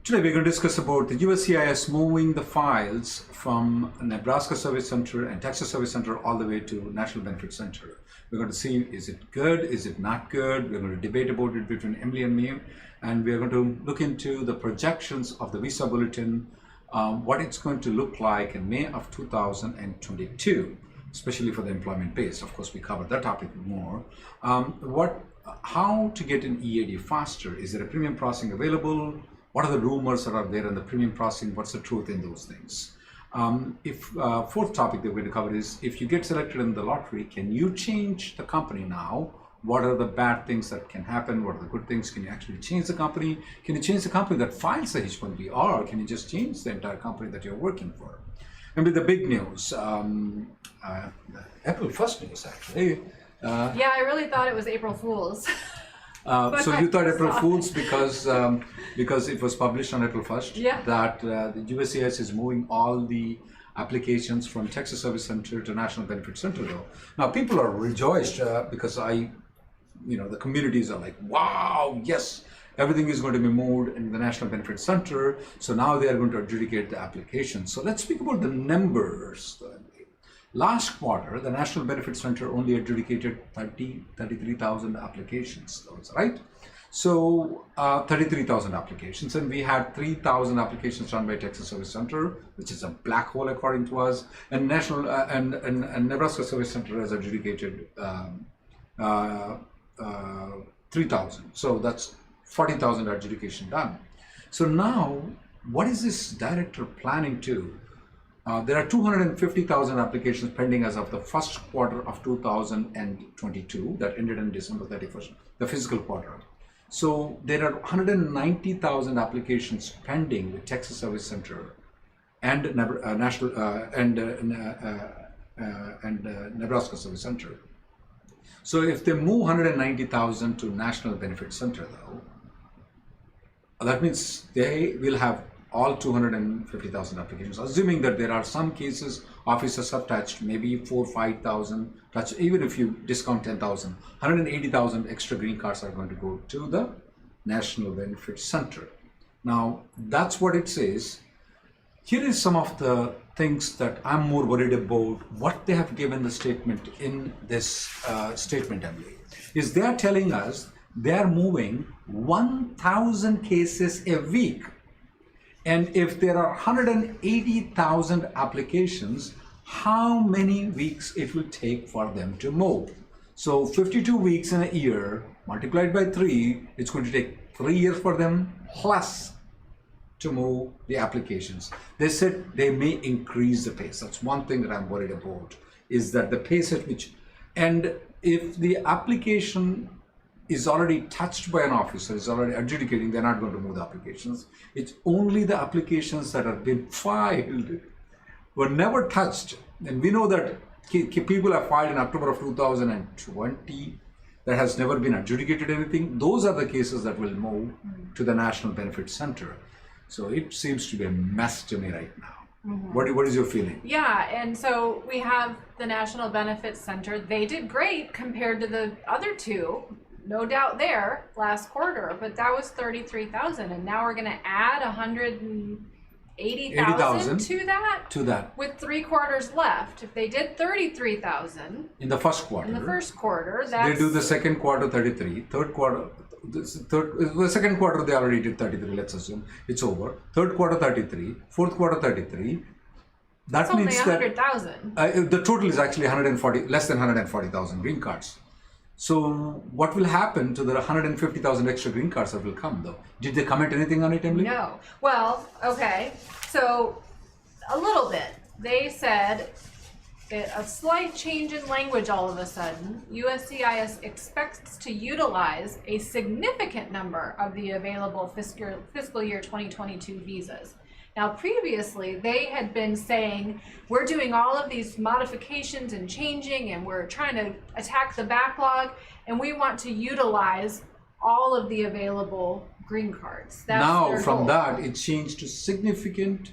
Today we're going to discuss about the USCIS moving the files from Nebraska Service Center and Texas Service Center all the way to National Benefit Center. We're going to see, is it good, is it not good? We're going to debate about it between Emily and me, and we're going to look into the projections of the visa bulletin, what it's going to look like in May of 2022, especially for the employment base. Of course, we covered that topic more. How to get an EAD faster? Is there a premium processing available? What are the rumors that are there in the premium processing? What's the truth in those things? Fourth topic that we're going to cover is, if you get selected in the lottery, can you change the company now? What are the bad things that can happen? What are the good things? Can you actually change the company? Can you change the company that files the H-1B, or can you just change the entire company that you're working for? And with the big news, April 1st news actually. Yeah, I really thought it was April Fool's. So you thought April Fool's because it was published on April 1st, yeah, that the USCIS is moving all the applications from Texas Service Center to National Benefit Center though. Now people are rejoiced because the communities are like, wow, yes, everything is going to be moved in the National Benefit Center. So now they are going to adjudicate the applications. So let's speak about the numbers. Last quarter, the National Benefit Center only adjudicated 33,000 applications, right? So 33,000 applications, and we had 3,000 applications done by Texas Service Center, which is a black hole according to us, and and Nebraska Service Center has adjudicated 3,000. So that's 40,000 adjudication done. So now, what is this director planning to? There are 250,000 applications pending as of the first quarter of 2022 that ended on December 31st, the fiscal quarter. So there are 190,000 applications pending with Texas Service Center and Nebraska Service Center. So if they move 190,000 to National Benefit Center, though, that means they will have all 250,000 applications, assuming that there are some cases officers have touched, maybe 4,000 or 5,000 touched. Even if you discount 10,000, 180,000 extra green cards are going to go to the National Benefit Center. Now, that's what it says. Here is some of the things that I'm more worried about. What they have given the statement in this statement, Emily, is they are telling us they are moving 1,000 cases a week. And if there are 180,000 applications, how many weeks it will take for them to move? So 52 weeks in a year, multiplied by 3, it's going to take 3 years for them plus to move the applications. They said they may increase the pace. That's one thing that I'm worried about, is that the pace at which, and if the application is already touched by an officer, is already adjudicating, they're not going to move the applications. It's only the applications that have been filed, were never touched. And we know that people have filed in October of 2020 that has never been adjudicated anything. Those are the cases that will move to the National Benefit Center. So it seems to be a mess to me right now. Mm-hmm. What is your feeling? Yeah, and so we have the National Benefit Center. They did great compared to the other two. No doubt there last quarter, but that was 33,000, and now we're going to add 180,000 to that. With 3 quarters left. If they did 33,000 in the first quarter, that's, they do the second quarter 33, third quarter. The second quarter they already did 33. Let's assume it's over. Third quarter 33, fourth quarter 33. That means only 100,000. The total is actually 140, less than 140,000 green cards. So what will happen to the 150,000 extra green cards that will come though? Did they comment anything on it, Emily? No. Well, okay. So a little bit. They said a slight change in language all of a sudden. USCIS expects to utilize a significant number of the available fiscal year 2022 visas. Now, previously, they had been saying, we're doing all of these modifications and changing, and we're trying to attack the backlog, and we want to utilize all of the available green cards. That's now, their from goal. that, it changed to significant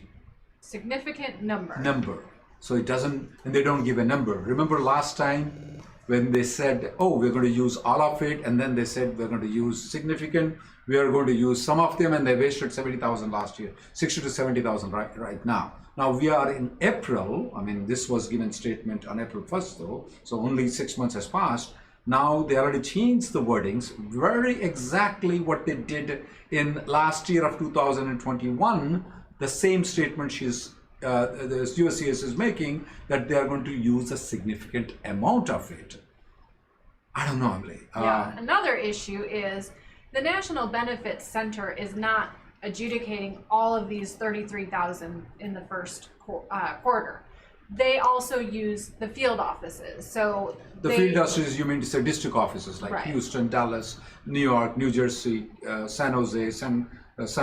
number. So it doesn't, and they don't give a number. Remember last time, when they said, oh, we're going to use all of it, and then they said we're going to use significant, we are going to use some of them, and they wasted 70,000 last year, 60 to 70,000 right now. Now we are in April. I mean, this was given statement on April 1st though, so only 6 months has passed. Now they already changed the wordings, very exactly what they did in last year of 2021, the same statement the USCIS is making, that they are going to use a significant amount of it. I don't know, Emily. Another issue is the National Benefits Center is not adjudicating all of these 33,000 in the first quarter. They also use the field offices. So the field offices, you mean to say district offices like right. Houston, Dallas, New York, New Jersey, San Jose, San Jose,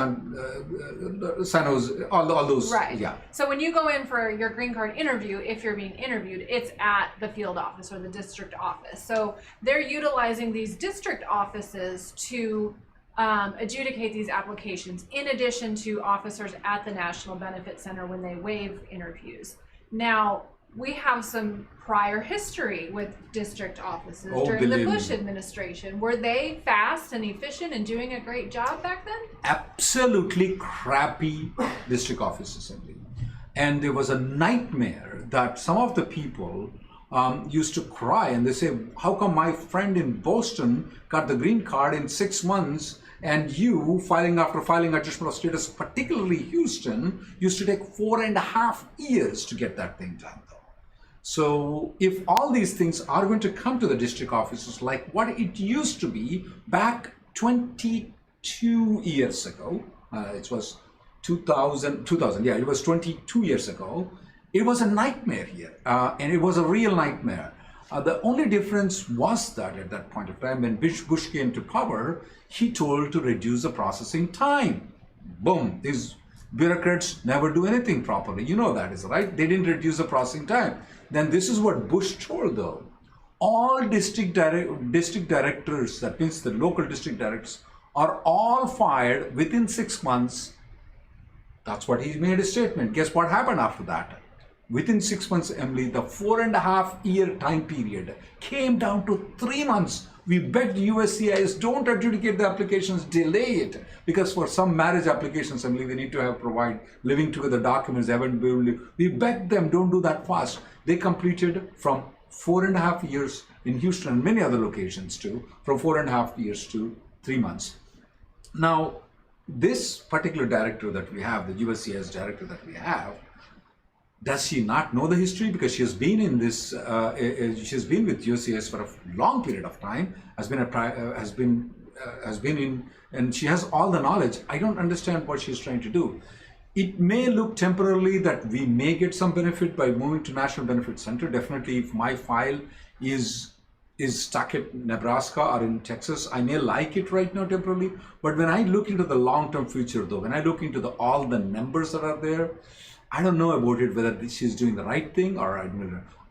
all those. Right. Yeah. So when you go in for your green card interview, if you're being interviewed, it's at the field office or the district office. So they're utilizing these district offices to adjudicate these applications, in addition to officers at the National Benefit Center when they waive interviews. Now, we have some prior history with district offices during the Bush administration. Were they fast and efficient and doing a great job back then? Absolutely crappy district office assembly. And there was a nightmare that some of the people used to cry, and they say, how come my friend in Boston got the green card in 6 months, and you, filing adjustment of status, particularly Houston, used to take 4.5 years to get that thing done, though. So if all these things are going to come to the district offices like what it used to be back 22 years ago, it was 2000, yeah, it was 22 years ago, it was a nightmare here, and it was a real nightmare. The only difference was that at that point of time, when Bush came to power, he told to reduce the processing time. Boom, these bureaucrats never do anything properly. You know that is right. They didn't reduce the processing time. Then this is what Bush told though. All district directors, that means the local district directors, are all fired within 6 months. That's what he made a statement. Guess what happened after that? Within 6 months, Emily, the 4.5 year time period came down to 3 months. We begged USCIS, don't adjudicate the applications, delay it. Because for some marriage applications, Emily, they need to provide living together documents. We begged them, don't do that fast. They completed from 4.5 years in Houston and many other locations too, from 4.5 years to 3 months. Now, this particular director that we have, the USCIS director that we have, does she not know the history? Because she has been in this, she has been with USCIS for a long period of time, has been in, and she has all the knowledge. I don't understand what she's trying to do. It may look temporarily that we may get some benefit by moving to National Benefit Center. Definitely, if my file is stuck at Nebraska or in Texas, I may like it right now temporarily. But when I look into the long-term future, though, when I look into all the numbers that are there, I don't know about it whether she's doing the right thing or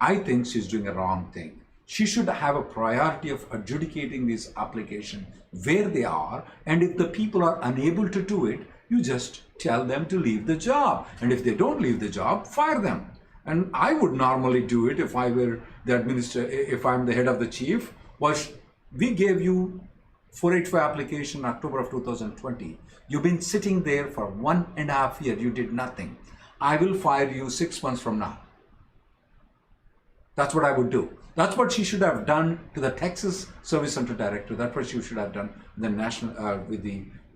I think she's doing a wrong thing. She should have a priority of adjudicating this application where they are, and if the people are unable to do it, you just tell them to leave the job. And if they don't leave the job, fire them. And I would normally do it if I were the if I'm the head of the chief. We gave you 485 application in October of 2020. You've been sitting there for 1.5 years. You did nothing. I will fire you 6 months from now. That's what I would do. That's what she should have done to the Texas Service Center director. That's what she should have done the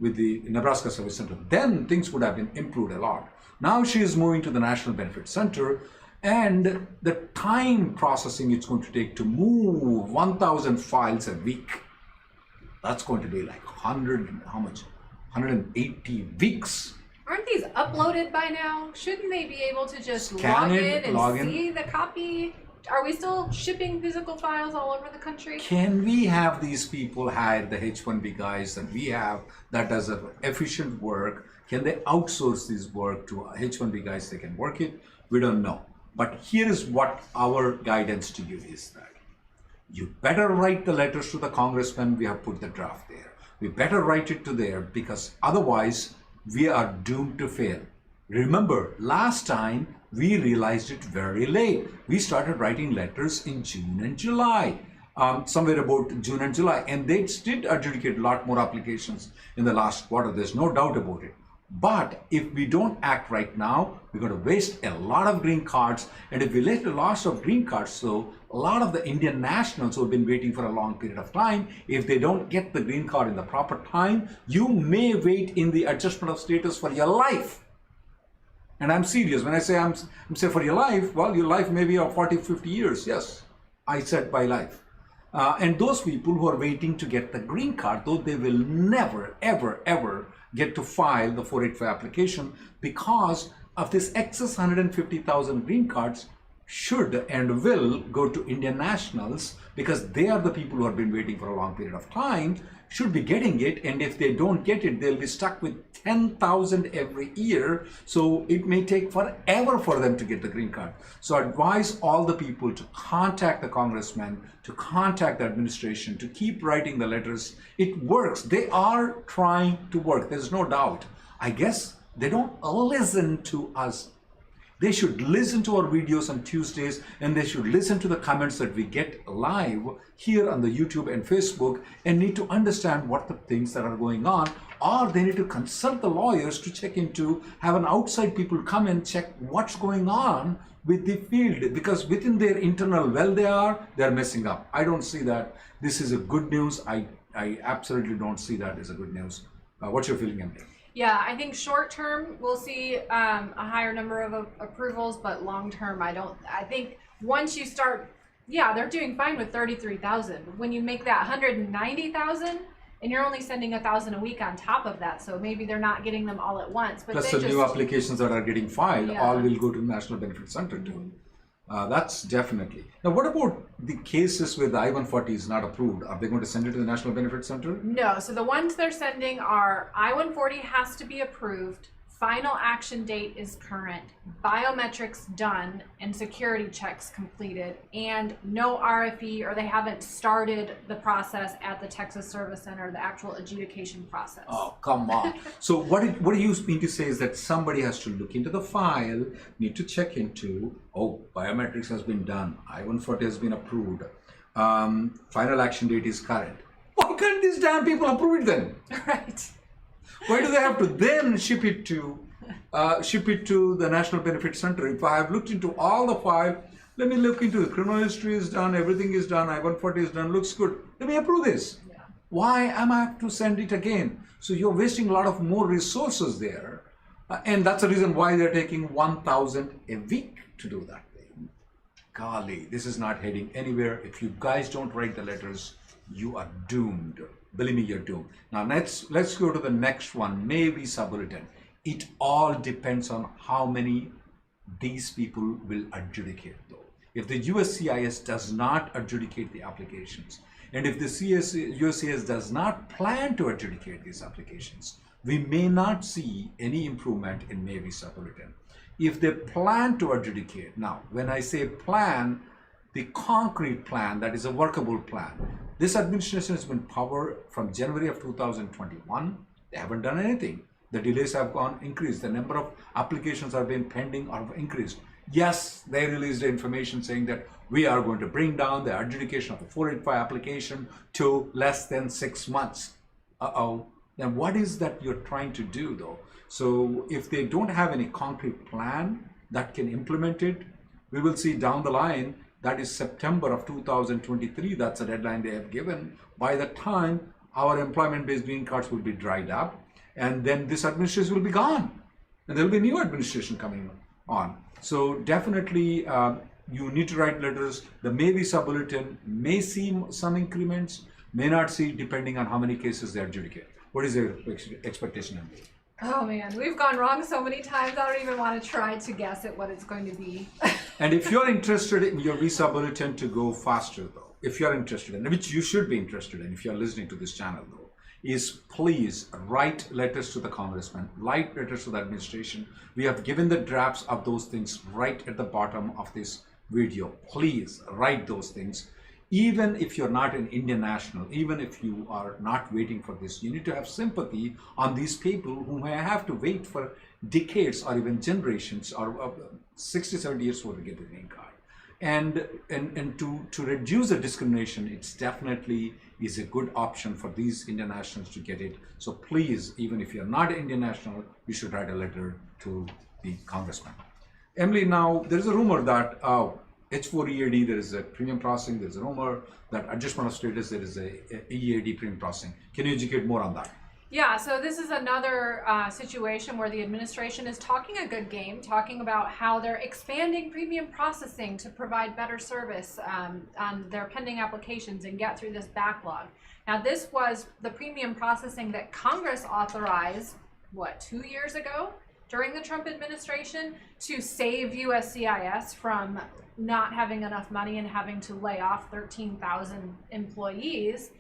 with the Nebraska Service Center. Then things would have been improved a lot. Now she is moving to the National Benefit Center, and the time processing it's going to take to move 1,000 files a week. That's going to be like 180 weeks. Aren't these uploaded by now? Shouldn't they be able to just Scan log it, in and see the copy? Are we still shipping physical files all over the country? Can we have these people hire the H-1B guys that we have that does efficient work? Can they outsource this work to H-1B guys? They can work it. We don't know. But here is what our guidance to you is that you better write the letters to the congressman. We have put the draft there. We better write it to there, because otherwise we are doomed to fail. Remember, last time we realized it very late. We started writing letters in June and July, somewhere about June and July, and they did adjudicate a lot more applications in the last quarter. There's no doubt about it. But if we don't act right now, we're going to waste a lot of green cards. And if we let the loss of green cards, so a lot of the Indian nationals who have been waiting for a long period of time, if they don't get the green card in the proper time, you may wait in the adjustment of status for your life. And I'm serious. When I say I'm saying for your life, well, your life may be of 40, 50 years. Yes, I said by life. And those people who are waiting to get the green card, though they will never, ever, ever get to file the 485 application because of this excess 150,000 green cards should and will go to Indian nationals because they are the people who have been waiting for a long period of time, should be getting it, and if they don't get it, they'll be stuck with 10,000 every year. So it may take forever for them to get the green card. So I advise all the people to contact the congressman, to contact the administration, to keep writing the letters. It works. They are trying to work. There's no doubt. I guess they don't listen to us. They should listen to our videos on Tuesdays, and they should listen to the comments that we get live here on the YouTube and Facebook, and need to understand what the things that are going on, or they need to consult the lawyers to check into, have an outside people come and check what's going on with the field, because within their internal they're messing up. I don't see that. This is a good news. I absolutely don't see that as a good news. What's your feeling, Emily? Yeah, I think short term we'll see a higher number of approvals, but long term I think once you start, yeah, they're doing fine with 33,000. When you make that 190,000 and you're only sending 1,000 a week on top of that, so maybe they're not getting them all at once. But plus the new applications that are getting filed, yeah, all will go to the National Benefit Center too. That's definitely. Now, what about the cases where the I-140 is not approved? Are they going to send it to the National Benefit Center? No, so the ones they're sending are I-140 has to be approved, final action date is current, biometrics done, and security checks completed, and no RFE, or they haven't started the process at the Texas Service Center, the actual adjudication process. Oh, come on. So what do you mean to say is that somebody has to look into the file, need to check into, oh, biometrics has been done, I-140 has been approved, final action date is current. Why can't these damn people approve it then? Right. Why do they have to then ship it to the National Benefit Center? If I have looked into all the file, let me look into the criminal history is done, everything is done, I-140 is done, looks good. Let me approve this. Yeah. Why am I have to send it again? So you're wasting a lot of more resources there, and that's the reason why they're taking 1,000 a week to do that thing. Golly, this is not heading anywhere. If you guys don't write the letters, you are doomed. Believe me, you're doomed. Now let's go to the next one, maybe Bulletin. It all depends on how many these people will adjudicate though. If the USCIS does not adjudicate the applications, and if the USCIS does not plan to adjudicate these applications, we may not see any improvement in maybe Bulletin. If they plan to adjudicate, now when I say plan, the concrete plan, that is a workable plan. This administration has been in power from January of 2021. They haven't done anything. The delays have increased. The number of applications have been pending or have increased. Yes, they released information saying that we are going to bring down the adjudication of the 485 application to less than 6 months. Then what is that you're trying to do though? So if they don't have any concrete plan that can implement it, we will see down the line. That is September of 2023. That's a deadline they have given. By the time our employment-based green cards will be dried up, and then this administration will be gone, and there will be new administration coming on. So definitely, you need to write letters. The maybe Bulletin may see some increments, may not see, depending on how many cases they adjudicate. What is your expectation, Emily? Oh man, we've gone wrong so many times. I don't even want to try to guess at what it's going to be. And if you're interested in your visa bulletin to go faster though, if you're interested in, which you should be interested in if you're listening to this channel though, is please write letters to the congressman, write letters to the administration. We have given the drafts of those things right at the bottom of this video. Please write those things. Even if you're not an Indian national, even if you are not waiting for this, you need to have sympathy on these people who may have to wait for decades or even generations or 60, 70 years for to get the green card. And to reduce the discrimination, it's definitely is a good option for these Indian nationals to get it. So please, even if you're not an Indian national, you should write a letter to the congressman. Emily, now there is a rumor that H4 EAD, there is a premium processing. There is a rumor that adjustment of status, there is a EAD premium processing. Can you educate more on that? Yeah, so this is another situation where the administration is talking a good game, talking about how they're expanding premium processing to provide better service on their pending applications and get through this backlog. Now, this was the premium processing that Congress authorized, 2 years ago during the Trump administration to save USCIS from not having enough money and having to lay off 13,000 employees.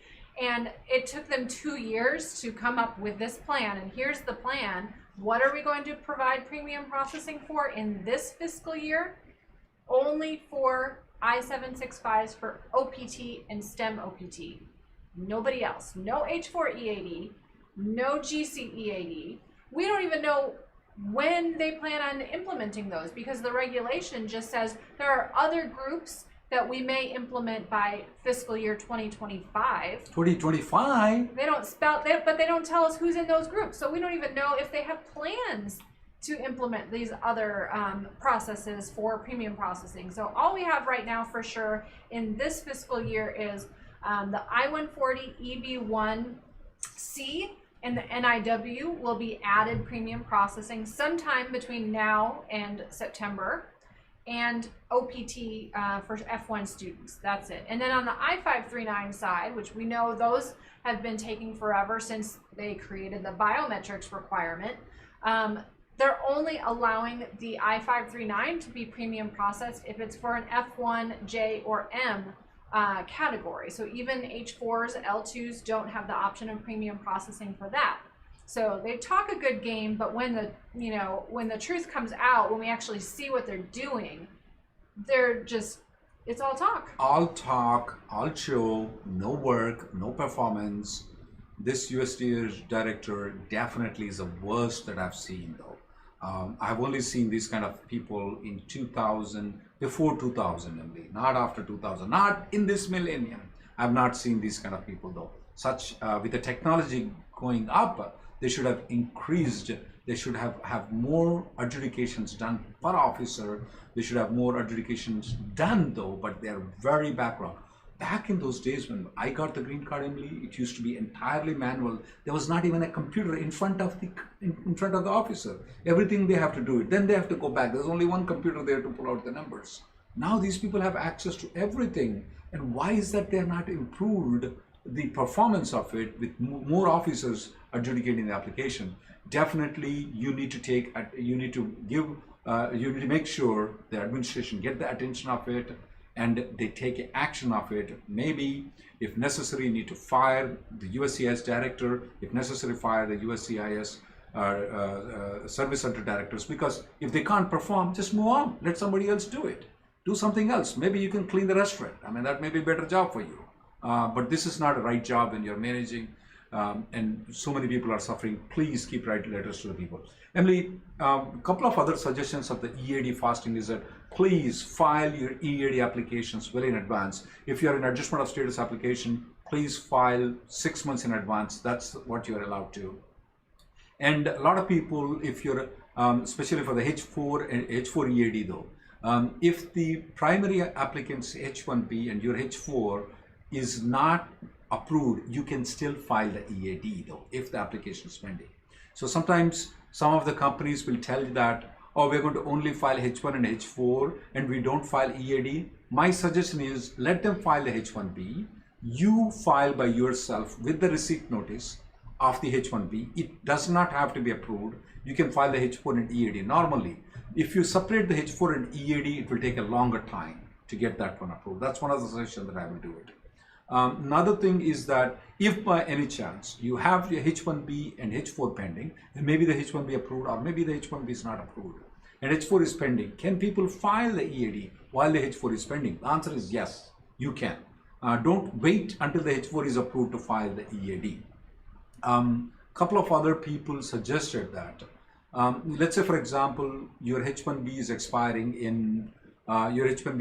And it took them 2 years to come up with this plan. And here's the plan. What are we going to provide premium processing for in this fiscal year? Only for I-765s for OPT and STEM OPT. Nobody else. No H4 EAD, no GC EAD. We don't even know when they plan on implementing those because the regulation just says there are other groups that we may implement by fiscal year 2025. 2025? They don't spell that, but they don't tell us who's in those groups. So we don't even know if they have plans to implement these other processes for premium processing. So all we have right now for sure in this fiscal year is the I-140 EB1C and the NIW will be added premium processing sometime between now and September. And OPT for F1 students. That's it. And then on the I-539 side, which we know those have been taking forever since they created the biometrics requirement, they're only allowing the I-539 to be premium processed if it's for an F1, J, or M category. So even H4s, L2s don't have the option of premium processing for that. So they talk a good game, but when the truth comes out, when we actually see what they're doing, it's all talk. All talk, all show, no work, no performance. This USDA director definitely is the worst that I've seen though. I've only seen these kind of people in 2000, before 2000 only, not after 2000, not in this millennium. I've not seen these kind of people though. Such, with the technology going up, they should have increased, they should have more adjudications done per officer. They should have more adjudications done though, but they're very backlog. Back in those days when I got the green card, Emily, it used to be entirely manual. There was not even a computer in front of the officer. Everything they have to do it. Then they have to go back. There's only one computer there to pull out the numbers. Now these people have access to everything. And why is that they're not improved the performance of it with more officers adjudicating the application? Definitely you need to make sure the administration get the attention of it and they take action of it. Maybe if necessary, you need to fire the USCIS director, if necessary fire the USCIS service center directors, because if they can't perform, just move on, let somebody else do it. Do something else. Maybe you can clean the restaurant. I mean, that may be a better job for you. But this is not a right job when you're managing and so many people are suffering. Please keep writing letters to the people. Emily, a couple of other suggestions of the EAD fasting is that please file your EAD applications well in advance. If you're in adjustment of status application, please file 6 months in advance. That's what you're allowed to. And a lot of people, if you're, especially for the H4 and H4 EAD though, if the primary applicant's H1B and your H4 is not approved, you can still file the EAD though, if the application is pending. So sometimes some of the companies will tell you that, oh, we're going to only file H1 and H4 and we don't file EAD. My suggestion is let them file the H1B. You file by yourself with the receipt notice of the H1B. It does not have to be approved. You can file the H4 and EAD normally. If you separate the H4 and EAD, it will take a longer time to get that one approved. That's one of the suggestions that I will do it. Another thing is that if by any chance you have your H1B and H4 pending, then maybe the H1B approved or maybe the H1B is not approved and H4 is pending, can people file the EAD while the H4 is pending? The answer is yes, you can. Don't wait until the H4 is approved to file the EAD. Couple of other people suggested that. Let's say, for example, your H1B is expiring in your EAD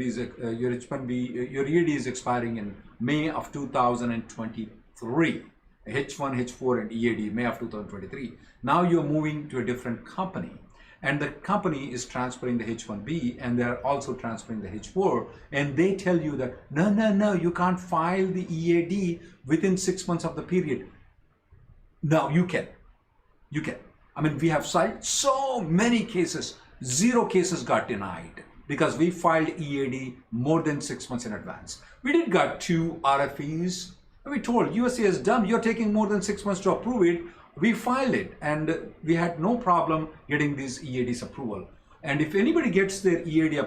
is expiring in May of 2023. H1, H4, and EAD May of 2023. Now you're moving to a different company, and the company is transferring the H1B, and they're also transferring the H4, and they tell you that no, you can't file the EAD within 6 months of the period. No, you can. I mean, we have cited so many cases. 0 cases got denied because we filed EAD more than 6 months in advance. We did got 2 RFEs. We told USCIS, dumb, you're taking more than 6 months to approve it. We filed it, and we had no problem getting these EADs approval. And if anybody gets their EAD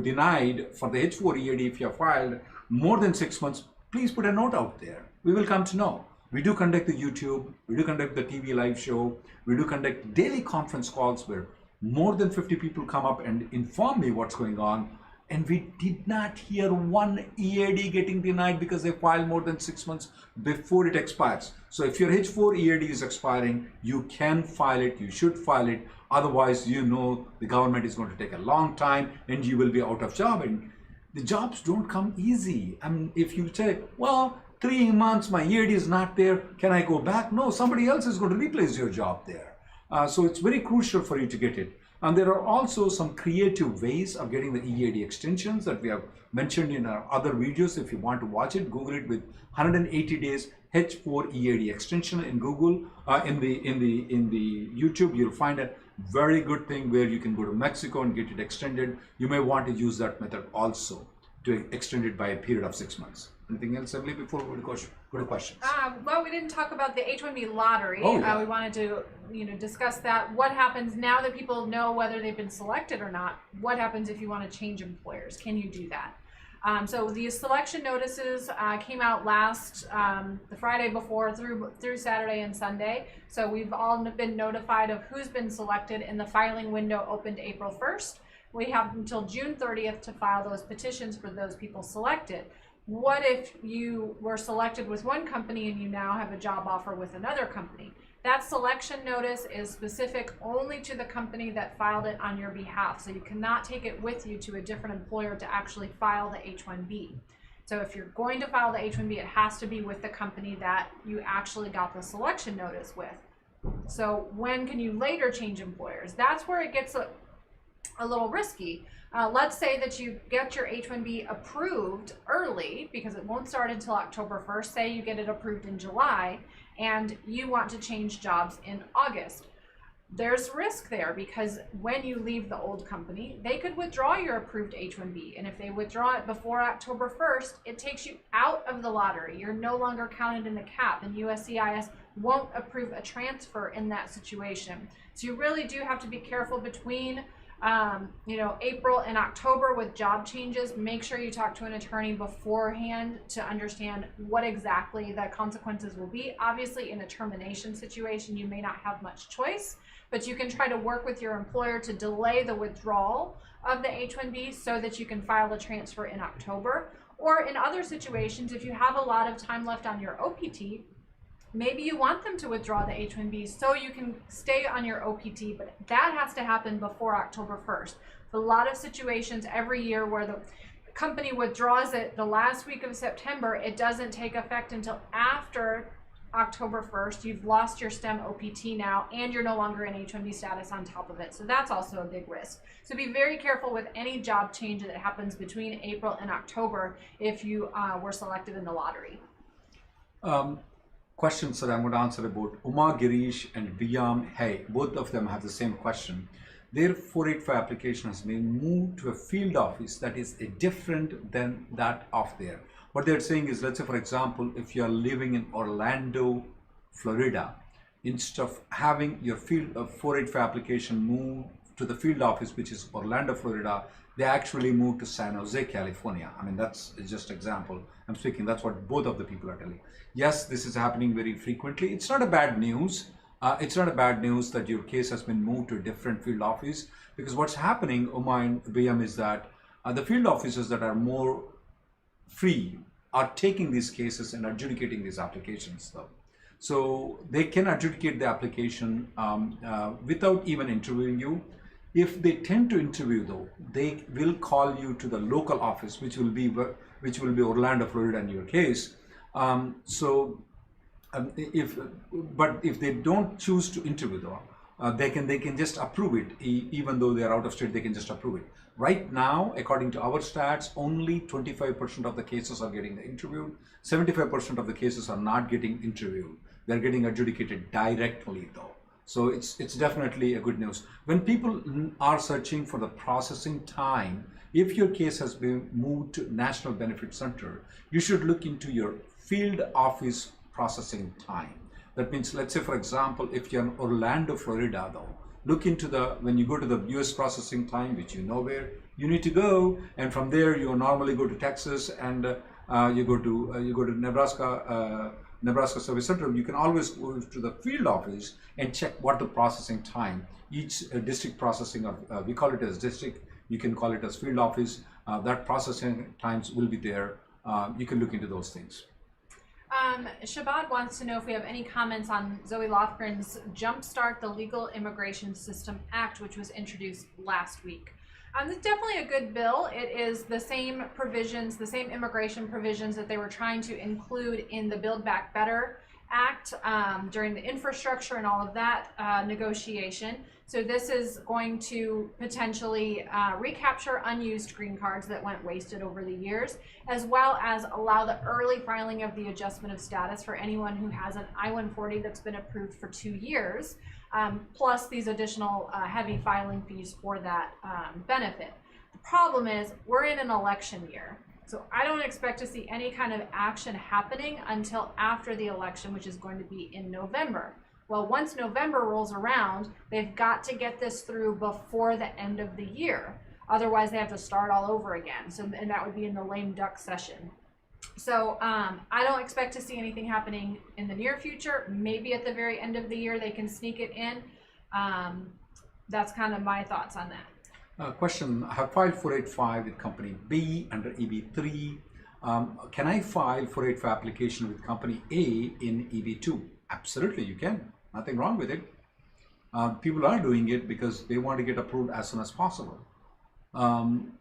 denied for the H4 EAD, if you have filed more than 6 months, please put a note out there. We will come to know. We do conduct the YouTube, we do conduct the TV live show, we do conduct daily conference calls where more than 50 people come up and inform me what's going on. And we did not hear one EAD getting denied because they filed more than 6 months before it expires. So if your H4 EAD is expiring, you can file it, you should file it. Otherwise, you know the government is going to take a long time and you will be out of job. And the jobs don't come easy. I mean, if you say, well, 3 months, my EAD is not there, can I go back? No, somebody else is going to replace your job there. So it's very crucial for you to get it. And there are also some creative ways of getting the EAD extensions that we have mentioned in our other videos. If you want to watch it, Google it with 180 days H4 EAD extension in Google. In the YouTube, you'll find a very good thing where you can go to Mexico and get it extended. You may want to use that method also to extend it by a period of 6 months. Anything else, Emily, before we go to questions? Well, we didn't talk about the H1B lottery. Oh, yeah. We wanted to, discuss that. What happens now that people know whether they've been selected or not? What happens if you want to change employers? Can you do that? So the selection notices came out last the Friday before through Saturday and Sunday. So we've all been notified of who's been selected, and the filing window opened April 1st. We have until June 30th to file those petitions for those people selected. What if you were selected with one company and you now have a job offer with another company? That selection notice is specific only to the company that filed it on your behalf. So you cannot take it with you to a different employer to actually file the H1B. So if you're going to file the H1B, it has to be with the company that you actually got the selection notice with. So when can you later change employers? That's where it gets a little risky. Let's say that you get your H1B approved early, because it won't start until October 1st. Say you get it approved in July and you want to change jobs in August. There's risk there, because when you leave the old company, they could withdraw your approved H1B. And if they withdraw it before October 1st, it takes you out of the lottery. You're no longer counted in the cap, and USCIS won't approve a transfer in that situation. So you really do have to be careful between April and October with job changes. Make sure you talk to an attorney beforehand to understand what exactly the consequences will be. Obviously, in a termination situation, you may not have much choice, but you can try to work with your employer to delay the withdrawal of the H1B so that you can file a transfer in October. Or in other situations, if you have a lot of time left on your OPT, maybe you want them to withdraw the H1B so you can stay on your OPT, but that has to happen before October 1st. For a lot of situations every year where the company withdraws it the last week of September, it doesn't take effect until after October 1st. You've lost your STEM OPT now, and you're no longer in H1B status on top of it. So that's also a big risk. So be very careful with any job change that happens between April and October if you were selected in the lottery. Questions that I'm going to answer about Uma, Girish, and Biyam. Hey, both of them have the same question. Their 485 application has been moved to a field office that is different than that of there. What they're saying is, let's say, for example, if you're living in Orlando, Florida, instead of having your 485 application moved to the field office, which is Orlando, Florida, they actually moved to San Jose, California. I mean, that's just example. I'm speaking, that's what both of the people are telling. Yes, this is happening very frequently. It's not a bad news. It's not a bad news that your case has been moved to a different field office, because what's happening, Uma and Biyam, is that the field offices that are more free are taking these cases and adjudicating these applications though. So they can adjudicate the application without even interviewing you. If they tend to interview though, they will call you to the local office, which will be Orlando, Florida in your case. If they don't choose to interview though, they can just approve it. Even though they are out of state, they can just approve it. Right now, according to our stats, only 25% of the cases are getting interviewed. 75% of the cases are not getting interviewed. They're getting adjudicated directly though. So it's definitely a good news. When people are searching for the processing time, if your case has been moved to National Benefit Center, you should look into your field office processing time. That means, let's say for example, if you're in Orlando, Florida though, look into when you go to the US processing time, which you know where you need to go, and from there you normally go to Texas, and you go to Nebraska Service Center. You can always go to the field office and check what the processing time, each district processing of, we call it as district, you can call it as field office, that processing times will be there. You can look into those things. Shabbat wants to know if we have any comments on Zoe Lofgren's Jumpstart the Legal Immigration System Act, which was introduced last week. It's definitely a good bill. It is the same provisions, the same immigration provisions that they were trying to include in the Build Back Better Act during the infrastructure and all of that negotiation. So this is going to potentially recapture unused green cards that went wasted over the years, as well as allow the early filing of the adjustment of status for anyone who has an I-140 that's been approved for 2 years, plus these additional heavy filing fees for that benefit. The problem is we're in an election year. So I don't expect to see any kind of action happening until after the election, which is going to be in November. Well, once November rolls around, they've got to get this through before the end of the year. Otherwise, they have to start all over again. And that would be in the lame duck session. So I don't expect to see anything happening in the near future. Maybe at the very end of the year, they can sneak it in. That's kind of my thoughts on that. Question, I have filed 485 with company B under Eb3. Can I file 485 application with company A in Eb2? Absolutely, you can. Nothing wrong with it. People are doing it because they want to get approved as soon as possible. Bharat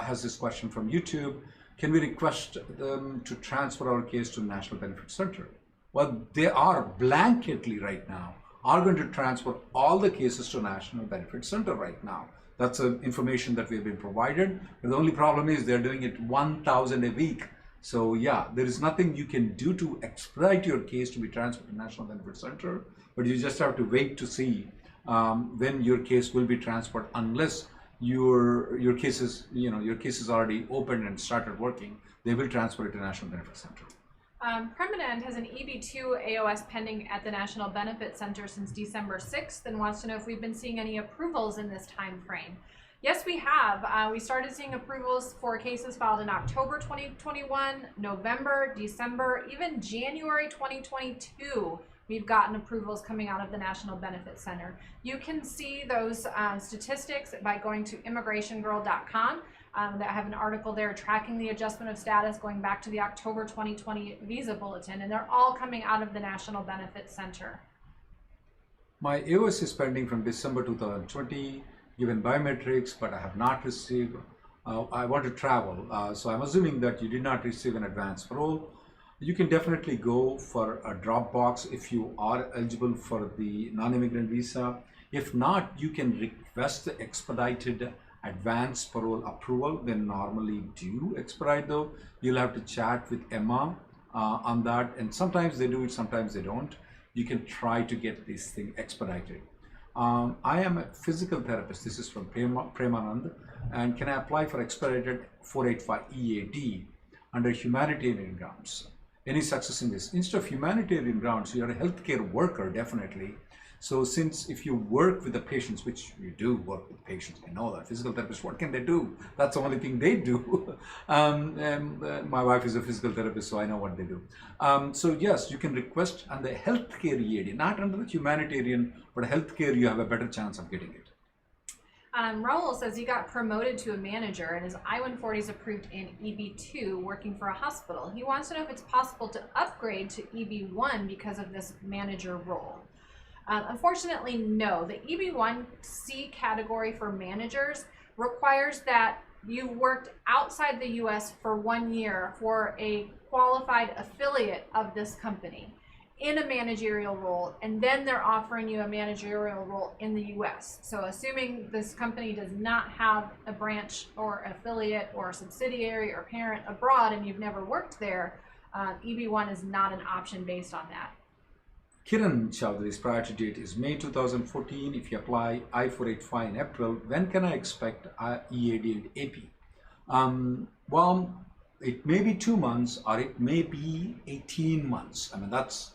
has this question from YouTube. Can we request them to transfer our case to National Benefit Center? Well, they are blanketly right now are going to transfer all the cases to National Benefit Center right now. That's information that we've been provided. But the only problem is they're doing it 1,000 a week. So yeah, there is nothing you can do to expedite your case to be transferred to National Benefit Center, but you just have to wait to see when your case will be transferred, unless your case is already opened and started working. They will transfer it to National Benefit Center. Permanent has an Eb2 AOS pending at the National Benefit Center since December 6th and wants to know if we've been seeing any approvals in this time frame. Yes, we have. We started seeing approvals for cases filed in October 2021, November, December, even January 2022. We've gotten approvals coming out of the National Benefit Center. You can see those statistics by going to immigrationgirl.com. That have an article there tracking the adjustment of status going back to the October 2020 visa bulletin, and they're all coming out of the National Benefit Center. My AOS is pending from December 2020, given biometrics, but I have not received. I want to travel, so I'm assuming that you did not receive an advance parole. You can definitely go for a Dropbox if you are eligible for the non-immigrant visa. If not, you can request the expedited advance parole approval. They normally do expedite though. You'll have to chat with Emma on that, and sometimes they do it, sometimes they don't. You can try to get this thing expedited. I am a physical therapist. This is from Premanand. And can I apply for expedited 485 EAD under humanitarian grounds? Any success in this? Instead of humanitarian grounds, you're a healthcare worker, definitely. So since if you work with the patients, which you do work with patients, I know that, physical therapists, what can they do? That's the only thing they do. My wife is a physical therapist, so I know what they do. So yes, you can request under the healthcare EAD, not under the humanitarian, but healthcare, you have a better chance of getting it. Raul says he got promoted to a manager and his I-140 is approved in EB2 working for a hospital. He wants to know if it's possible to upgrade to EB1 because of this manager role. Unfortunately, no. The EB1C category for managers requires that you've worked outside the US for 1 year for a qualified affiliate of this company in a managerial role, and then they're offering you a managerial role in the US. So assuming this company does not have a branch or affiliate or subsidiary or parent abroad and you've never worked there, EB1 is not an option based on that. Kiran Chowdhury's priority date is May 2014. If you apply I-485 in April, when can I expect EAD AP? Well, it may be 2 months or it may be 18 months. I mean, that's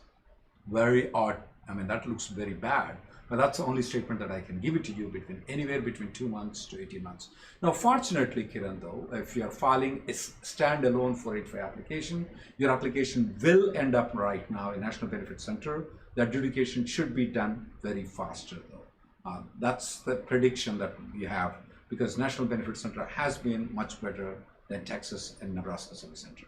very odd. I mean, that looks very bad, but that's the only statement that I can give it to you, anywhere between 2 months to 18 months. Now, fortunately, Kiran, though, if you are filing a standalone 485 application, your application will end up right now in National Benefit Center. The adjudication should be done very faster, though. That's the prediction that we have, because National Benefit Center has been much better than Texas and Nebraska Service Center.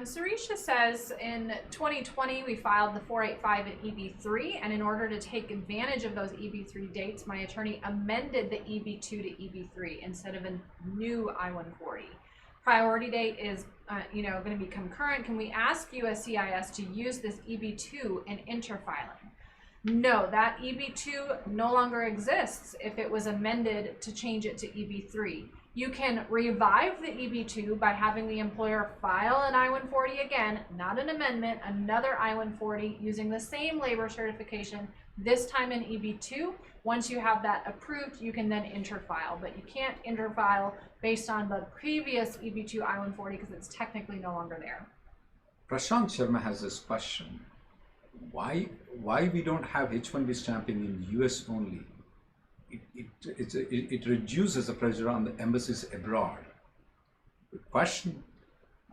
Sarisha says in 2020 we filed the 485 at EB3, and in order to take advantage of those EB3 dates, my attorney amended the EB2 to EB3 instead of a new I-140. Priority date is going to be concurrent. Can we ask USCIS to use this EB2 in interfiling? No, that EB2 no longer exists if it was amended to change it to EB3. You can revive the EB2 by having the employer file an I-140 again, not an amendment, another I-140 using the same labor certification, this time in EB2. Once you have that approved, you can then interfile, but you can't interfile based on the previous EB2 I-140 because it's technically no longer there. Prashant Sharma has this question. Why we don't have H-1B stamping in US only? It reduces the pressure on the embassies abroad. Good question.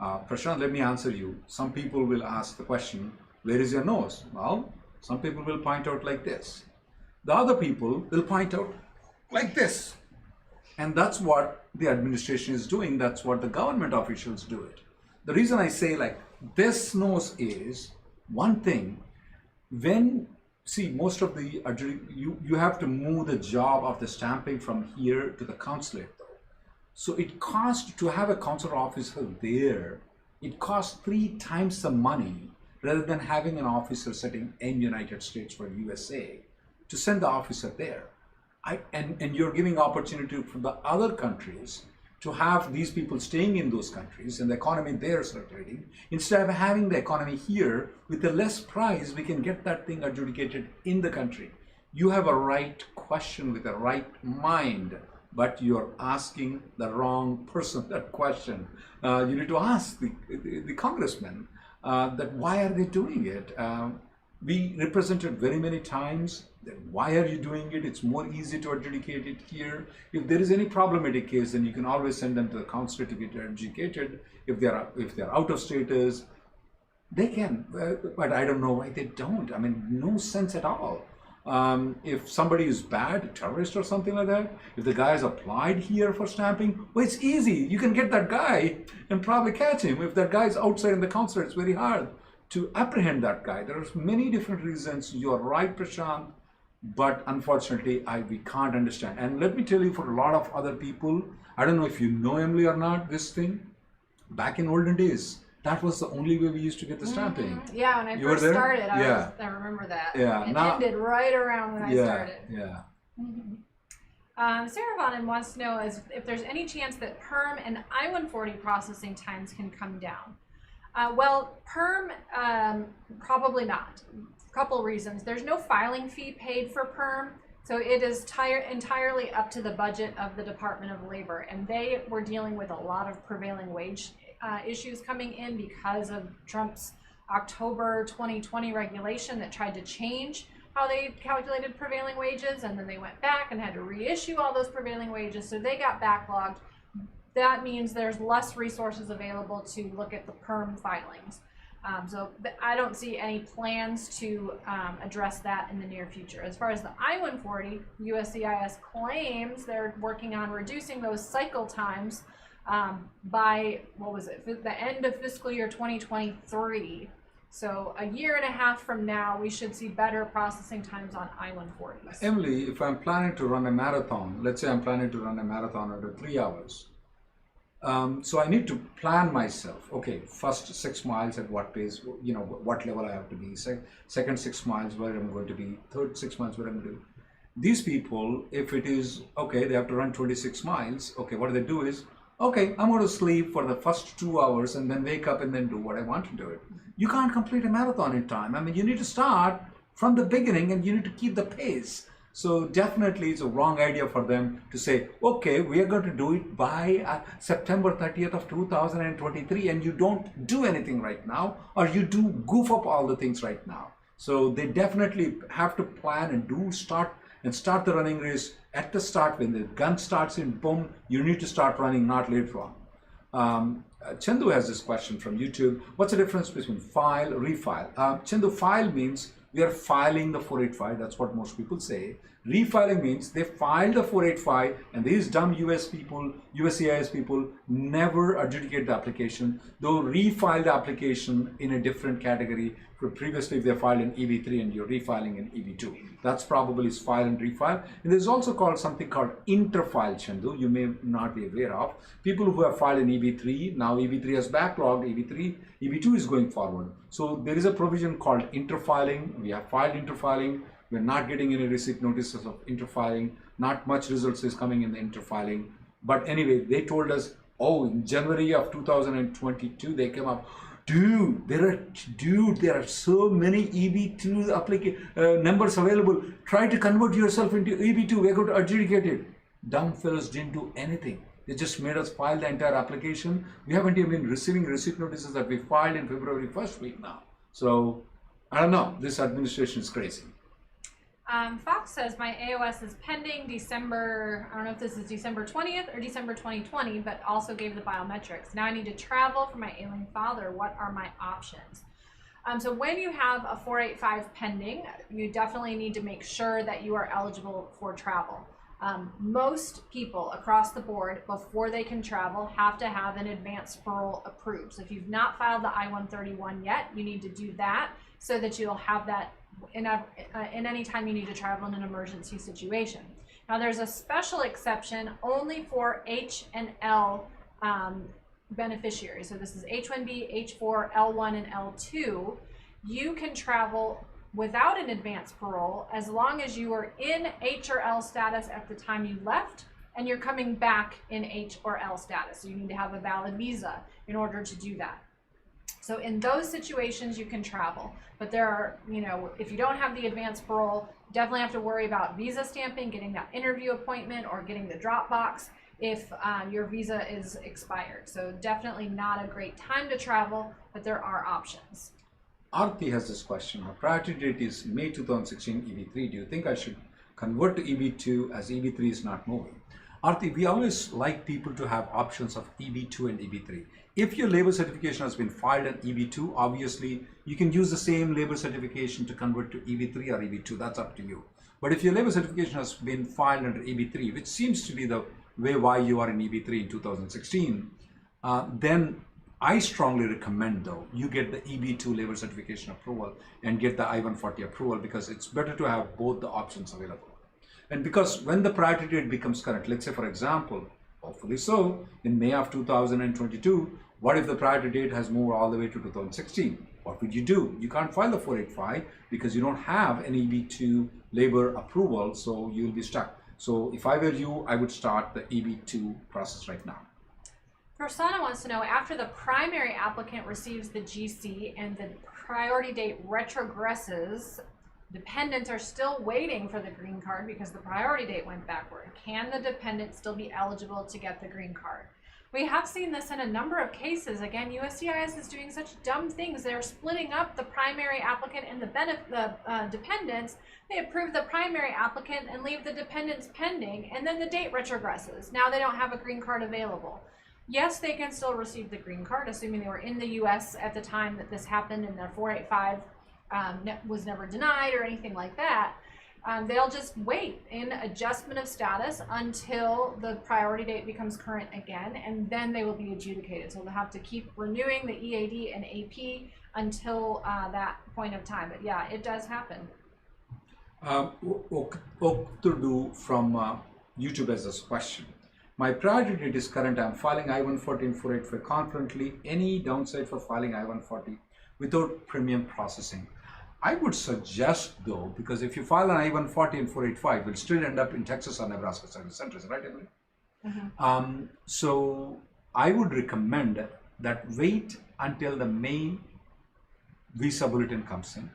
Prashant, let me answer you. Some people will ask the question, where is your nose? Well, some people will point out like this. The other people will point out like this. And that's what the administration is doing. That's what the government officials do it. The reason I say like this nose is one thing. See, most of the you have to move the job of the stamping from here to the consulate, though. So it costs to have a consular officer there. It costs 3 times the money rather than having an officer sitting in United States or USA to send the officer there. And you're giving opportunity for the other countries to have these people staying in those countries and the economy there circulating. Instead of having the economy here, with a less price, we can get that thing adjudicated in the country. You have a right question with a right mind, but you're asking the wrong person that question. You need to ask the congressman that why are they doing it? We represented very many times that why are you doing it? It's more easy to adjudicate it here. If there is any problematic case, then you can always send them to the consulate to get adjudicated. If they're out of status, they can, but I don't know why they don't. I mean, no sense at all. If somebody is bad, a terrorist or something like that, if the guy has applied here for stamping, well, it's easy. You can get that guy and probably catch him. If that guy is outside in the consulate, it's very hard to apprehend that guy. There are many different reasons. You're right, Prashant, but unfortunately, we can't understand. And let me tell you, for a lot of other people, I don't know if you know Emily or not, this thing, back in olden days, that was the only way we used to get the stamping. Yeah, when I first started, I remember that. Yeah, it ended right around when I started. Yeah. Sarah Vonnen wants to know if there's any chance that Perm and I-140 processing times can come down. Well, Perm, probably not. A couple reasons. There's no filing fee paid for Perm, so it is entirely up to the budget of the Department of Labor, and they were dealing with a lot of prevailing wage issues coming in because of Trump's October 2020 regulation that tried to change how they calculated prevailing wages, and then they went back and had to reissue all those prevailing wages, so they got backlogged. That means there's less resources available to look at the Perm filings. I don't see any plans to address that in the near future. As far as the I-140, USCIS claims they're working on reducing those cycle times by, what was it, the end of fiscal year 2023. So a year and a half from now, we should see better processing times on I-140s. Emily, if I'm planning to run a marathon, let's say I'm planning to run a marathon under 3 hours. So I need to plan myself. Okay, first 6 miles at what pace, what level I have to be. Second 6 miles where I'm going to be. Third 6 miles where I'm going to be. These people, if it is, okay, they have to run 26 miles. Okay, what they do is, okay, I'm going to sleep for the first 2 hours and then wake up and then do what I want to do it. You can't complete a marathon in time. I mean, you need to start from the beginning and you need to keep the pace. So definitely it's a wrong idea for them to say, okay, we are going to do it by September 30th of 2023 and you don't do anything right now, or you do goof up all the things right now. So they definitely have to plan and start the running race at the start. When the gun starts in, boom, you need to start running, not later on. Chandu has this question from YouTube. What's the difference between file, refile? Chandu, file means we are filing the 485. That's what most people say. Refiling means they filed the 485 and these dumb USCIS people never adjudicate the application. They'll refile the application in a different category. Previously, if they filed in Ev3 and you're refiling in Ev2. That's probably is file and refile. And there's also something called interfile, Chandu, you may not be aware of. People who have filed in Ev3, now Ev3 has backlogged Ev2 is going forward. So there is a provision called interfiling. We have filed interfiling. We're not getting any receipt notices of interfiling. Not much results is coming in the interfiling. But anyway, they told us, oh, in January of 2022, they came up, dude, there are so many Ev2 numbers available. Try to convert yourself into Ev2. We're going to adjudicate it. Dumb fellows didn't do anything. They just made us file the entire application. We haven't even been receiving receipt notices that we filed in February 1st week now. So, I don't know. This administration is crazy. Fox says, my AOS is pending December, I don't know if this is December 20th or December 2020, but also gave the biometrics. Now I need to travel for my ailing father. What are my options? So when you have a 485 pending, you definitely need to make sure that you are eligible for travel. Most people across the board, before they can travel, have to have an advanced parole approved. So if you've not filed the I-131 yet, you need to do that so that you'll have that in any time you need to travel in an emergency situation. Now there's a special exception only for H and L beneficiaries. So this is H1B, H4, L1, and L2. You can travel without an advanced parole as long as you are in H or L status at the time you left and you're coming back in H or L status. So you need to have a valid visa in order to do that. So in those situations, you can travel. But there are, if you don't have the advanced parole, definitely have to worry about visa stamping, getting that interview appointment, or getting the drop box if your visa is expired. So definitely not a great time to travel, but there are options. Arti has this question. Our priority date is May 2016 Ev3. Do you think I should convert to Ev2 as Ev3 is not moving? Arti, we always like people to have options of Ev2 and Ev3. If your labor certification has been filed at Ev2, obviously you can use the same labor certification to convert to Ev3 or Ev2. That's up to you. But if your labor certification has been filed under Ev3, which seems to be the way why you are in Ev3 in 2016, then I strongly recommend, though, you get the Ev2 labor certification approval and get the I-140 approval, because it's better to have both the options available. And because when the priority date becomes current, let's say, for example, hopefully so, in May of 2022, what if the priority date has moved all the way to 2016? What would you do? You can't file the 485 because you don't have an Ev2 labor approval, so you'll be stuck. So if I were you, I would start the Ev2 process right now. Persona wants to know, after the primary applicant receives the GC and the priority date retrogresses, dependents are still waiting for the green card because the priority date went backward. Can the dependent still be eligible to get the green card? We have seen this in a number of cases. Again, USCIS is doing such dumb things. They're splitting up the primary applicant and the dependents. They approve the primary applicant and leave the dependents pending, and then the date retrogresses. Now they don't have a green card available. yes, they can still receive the green card, assuming they were in the U.S. at the time that this happened and their 485 was never denied or anything like that. They'll just wait in adjustment of status until the priority date becomes current again, and then they will be adjudicated. So they'll have to keep renewing the EAD and AP until that point of time. But yeah, it does happen. Oktudu from YouTube has this question. My priority date is current. I'm filing I-140 and 485 concurrently. Any downside for filing I-140 without premium processing? I would suggest though, because if you file an I-140 and 485, it will still end up in Texas or Nebraska service centers, right, Emily? Mm-hmm. So I would recommend that wait until the May visa bulletin comes in.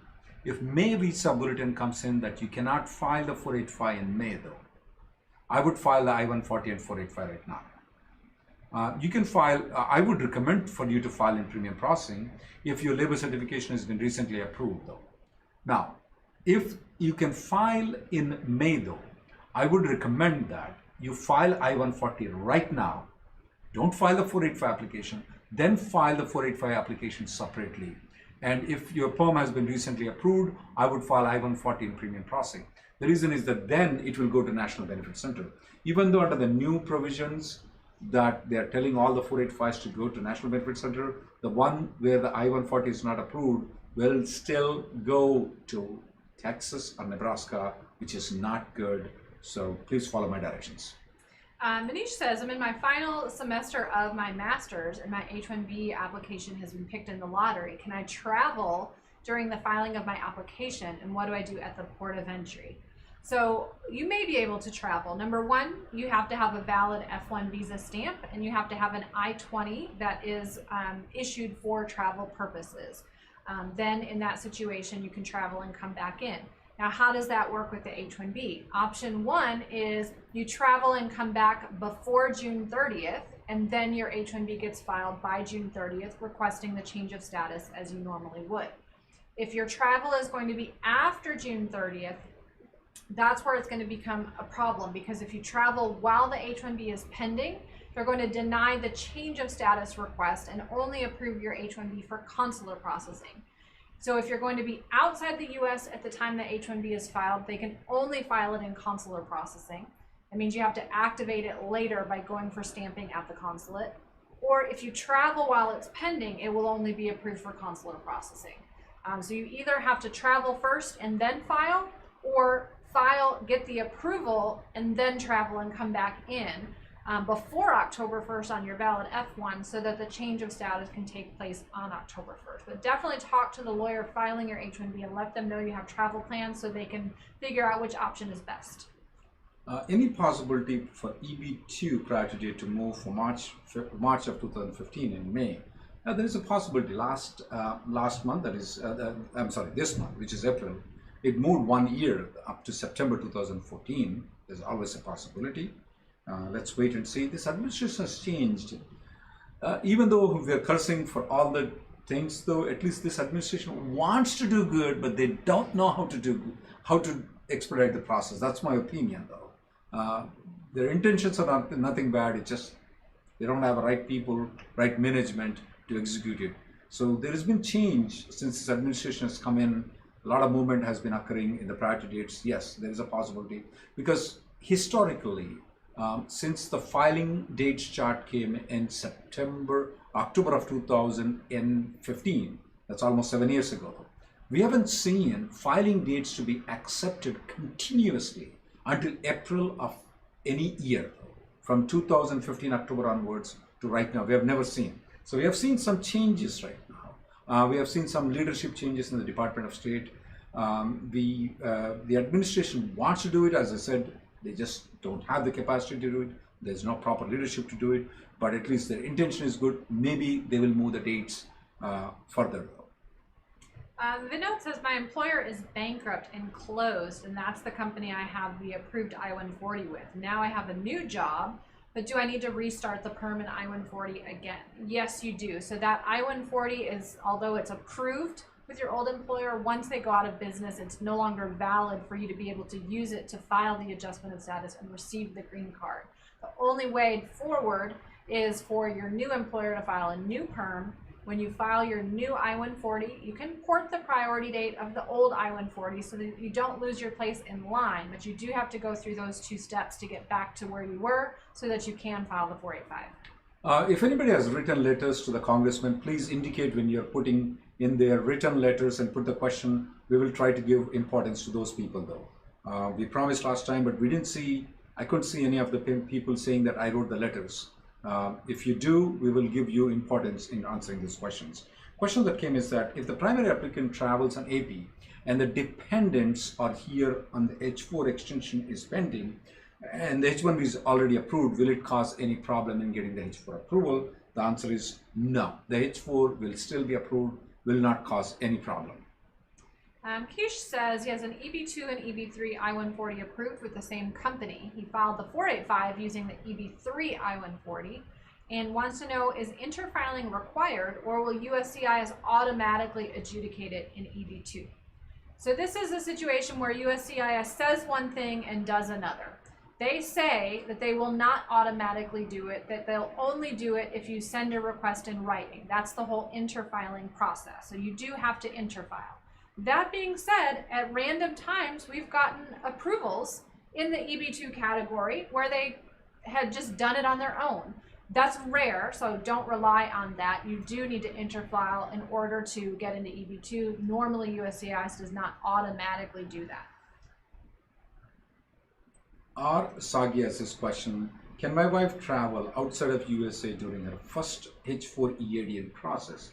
If May visa bulletin comes in that you cannot file the 485 in May though, I would file the I-140 and 485 right now. You can file, I would recommend for you to file in premium processing if your labor certification has been recently approved though. Now, if you can file in May though, I would recommend that you file I-140 right now. Don't file the 485 application, then file the 485 application separately. And if your Perm has been recently approved, I would file I-140 in premium processing. The reason is that then it will go to National Benefit Center. Even though under the new provisions that they are telling all the 485s to go to National Benefit Center, the one where the I-140 is not approved will still go to Texas or Nebraska, which is not good. So please follow my directions. Manish says, I'm in my final semester of my master's and my H-1B application has been picked in the lottery. Can I travel during the filing of my application, and what do I do at the port of entry? So you may be able to travel. Number one, you have to have a valid F1 visa stamp, and you have to have an I-20 that is issued for travel purposes. Then in that situation, you can travel and come back in. Now, how does that work with the H-1B? Option one is you travel and come back before June 30th, and then your H-1B gets filed by June 30th, requesting the change of status as you normally would. If your travel is going to be after June 30th, that's where it's going to become a problem, because if you travel while the H-1B is pending, they're going to deny the change of status request and only approve your H-1B for consular processing. So if you're going to be outside the US at the time the H-1B is filed, they can only file it in consular processing. That means you have to activate it later by going for stamping at the consulate. Or if you travel while it's pending, it will only be approved for consular processing. So you either have to travel first and then file, or file, get the approval, and then travel and come back in before October 1st on your valid F1, so that the change of status can take place on October 1st. But definitely talk to the lawyer filing your H-1B and let them know you have travel plans so they can figure out which option is best. Any possibility for Eb2 priority date to move for March of 2015 in May? There is a possibility. Last month, that is, this month, which is April, it moved 1 year up to September 2014. There's always a possibility. Let's wait and see. This administration has changed. Even though we're cursing for all the things, though, at least this administration wants to do good, but they don't know how to expedite the process. That's my opinion, though. Their intentions are nothing bad. It's just they don't have the right people, right management to execute it. So there has been change since this administration has come in. A lot of movement has been occurring in the priority dates. Yes, there is a possibility, because historically, since the filing dates chart came in October of 2015, that's almost 7 years ago, we haven't seen filing dates to be accepted continuously until April of any year. From 2015 October onwards to right now, we have never seen. So we have seen some changes right now. We have seen some leadership changes in the Department of State. The administration wants to do it, as I said. They just don't have the capacity to do it. There's no proper leadership to do it, but at least their intention is good. Maybe they will move the dates further. The note says my employer is bankrupt and closed, and that's the company I have the approved I-140 with. Now I have a new job, but do I need to restart the Perm and I-140 again? Yes, you do. So that I-140 is, although it's approved with your old employer, once they go out of business, it's no longer valid for you to be able to use it to file the adjustment of status and receive the green card. The only way forward is for your new employer to file a new perm. When you file your new I-140, you can port the priority date of the old I-140 so that you don't lose your place in line, but you do have to go through those 2 steps to get back to where you were so that you can file the 485. If anybody has written letters to the congressman, please indicate when you're putting in their written letters and put the question. We will try to give importance to those people though. We promised last time, but I couldn't see any of the people saying that I wrote the letters. If you do, we will give you importance in answering these questions. Question that came is that if the primary applicant travels on AP and the dependents are here on the H4 extension is pending and the H1B is already approved, will it cause any problem in getting the H4 approval? The answer is no. The H4 will still be approved, will not cause any problem. Kish says he has an Eb2 and Ev3 I-140 approved with the same company. He filed the 485 using the Ev3 I-140 and wants to know, is interfiling required or will USCIS automatically adjudicate it in Ev2? So this is a situation where USCIS says one thing and does another. They say that they will not automatically do it, that they'll only do it if you send a request in writing. That's the whole interfiling process. So you do have to interfile. That being said, at random times, we've gotten approvals in the EB2 category where they had just done it on their own. That's rare, so don't rely on that. You do need to interfile in order to get into EB2. Normally, USCIS does not automatically do that. R. Sagi asks this question, can my wife travel outside of USA during her first H4 EAD process?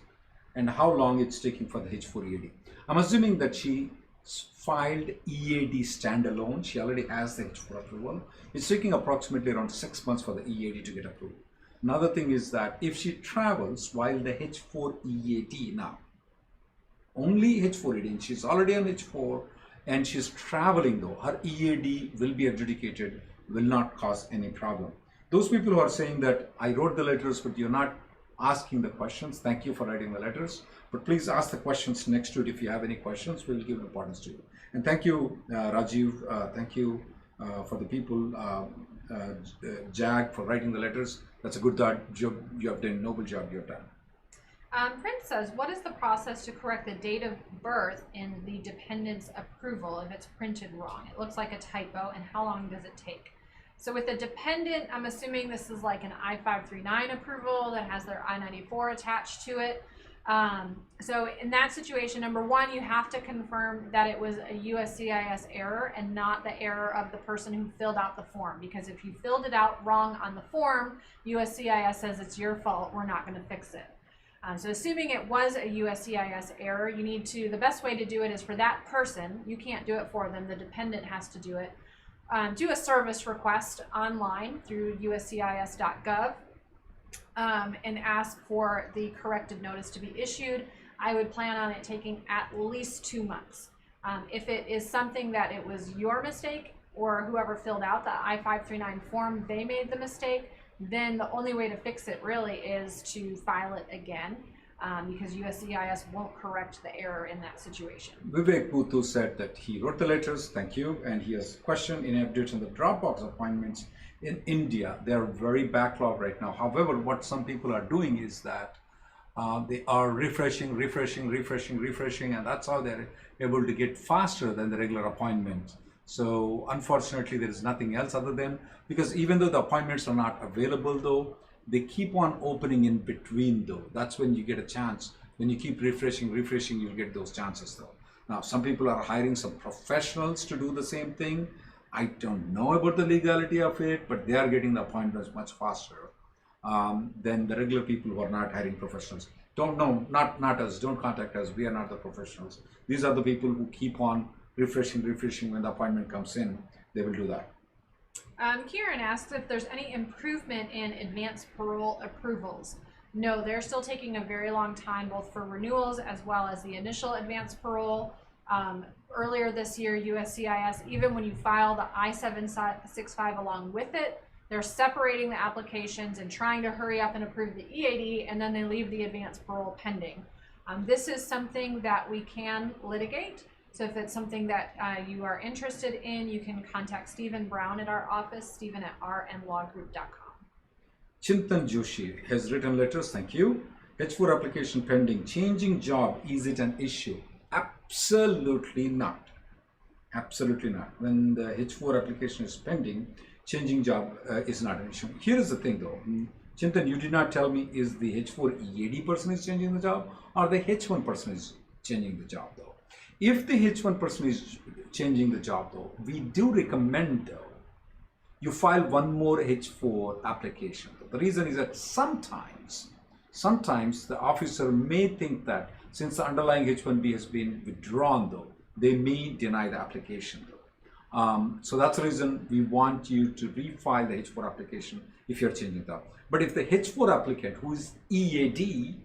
And how long it's taking for the H4 EAD? I'm assuming that she filed EAD standalone. She already has the H4 approval. It's taking approximately around 6 months for the EAD to get approved. Another thing is that if she travels while the H4 EAD now, only H4 EAD, she's already on H4 and she's traveling though, her EAD will be adjudicated, will not cause any problem. Those people who are saying that I wrote the letters but you're not asking the questions, thank you for writing the letters, but please ask the questions next to it. If you have any questions, we'll give importance to you. And thank you, Rajiv, thank you for the people, Jag, for writing the letters. That's a good job you have done, noble job you have done. Prince says, what is the process to correct the date of birth in the dependent's approval if it's printed wrong? It looks like a typo, and how long does it take? So with the dependent, I'm assuming this is like an I-539 approval that has their I-94 attached to it. So in that situation, number one, you have to confirm that it was a USCIS error and not the error of the person who filled out the form. Because if you filled it out wrong on the form, USCIS says it's your fault, we're not going to fix it. So assuming it was a USCIS error, you need to, the best way to do it is for that person, you can't do it for them, the dependent has to do it. Do a service request online through uscis.gov and ask for the corrected notice to be issued. I would plan on it taking at least 2 months. If it is something that it was your mistake or whoever filled out the I-539 form, they made the mistake, then the only way to fix it really is to file it again. Because USCIS won't correct the error in that situation. Vivek Puthu said that he wrote the letters, thank you, and he has a question in updates on the Dropbox appointments in India. They are very backlogged right now. However, what some people are doing is that they are refreshing, and that's how they're able to get faster than the regular appointment. So unfortunately, there is nothing else other than, because even though the appointments are not available though, they keep on opening in between though. That's when you get a chance. When you keep refreshing, you'll get those chances though. Now, some people are hiring some professionals to do the same thing. I don't know about the legality of it, but they are getting the appointments much faster than the regular people who are not hiring professionals. Not us, don't contact us. We are not the professionals. These are the people who keep on refreshing when the appointment comes in. They will do that. Kieran asks if there's any improvement in advanced parole approvals. No, they're still taking a very long time, both for renewals as well as the initial advanced parole. Earlier this year, USCIS, even when you file the I-765 along with it, they're separating the applications and trying to hurry up and approve the EAD, and then they leave the advanced parole pending. This is something that we can litigate. So if it's something that you are interested in, you can contact Stephen Brown at our office, Stephen at rnlawgroup.com. Chintan Joshi has written letters, thank you. H4 application pending. Changing job, is it an issue? Absolutely not. Absolutely not. When the H4 application is pending, changing job is not an issue. Here is the thing though. Chintan, you did not tell me is the H4 EAD person is changing the job or the H1 person is changing the job though. If the H1 person is changing the job though, we do recommend though you file one more H4 application. The reason is that sometimes the officer may think that since the underlying H1B has been withdrawn though, they may deny the application though. So that's the reason we want you to refile the H4 application if you're changing that. But if the H4 applicant who is EAD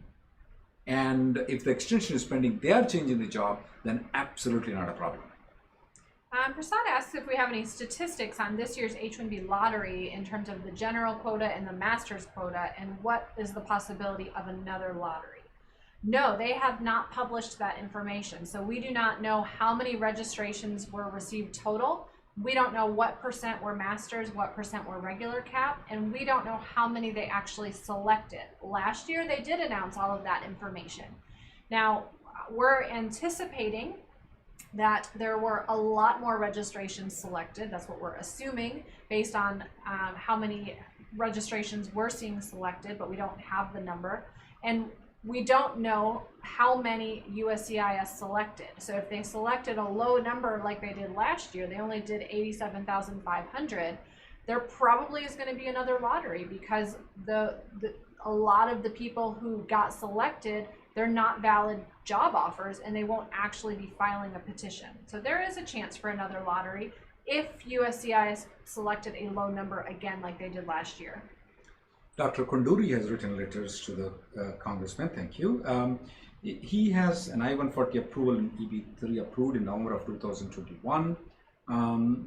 and if the extension is pending, they are changing the job, then absolutely not a problem. Prasad asks if we have any statistics on this year's H-1B lottery in terms of the general quota and the master's quota, and what is the possibility of another lottery? No, they have not published that information, so we do not know how many registrations were received total. We don't know what percent were masters, what percent were regular cap, and we don't know how many they actually selected. Last year, they did announce all of that information. Now, we're anticipating that there were a lot more registrations selected. That's what we're assuming based on how many registrations we're seeing selected, but we don't have the number. And we don't know how many USCIS selected. So if they selected a low number like they did last year, they only did 87,500, there probably is going to be another lottery because a lot of the people who got selected, they're not valid job offers and they won't actually be filing a petition. So there is a chance for another lottery if USCIS selected a low number again like they did last year. Dr. Konduri has written letters to the congressman, thank you. He has an I-140 approval and Eb3 approved in November of 2021.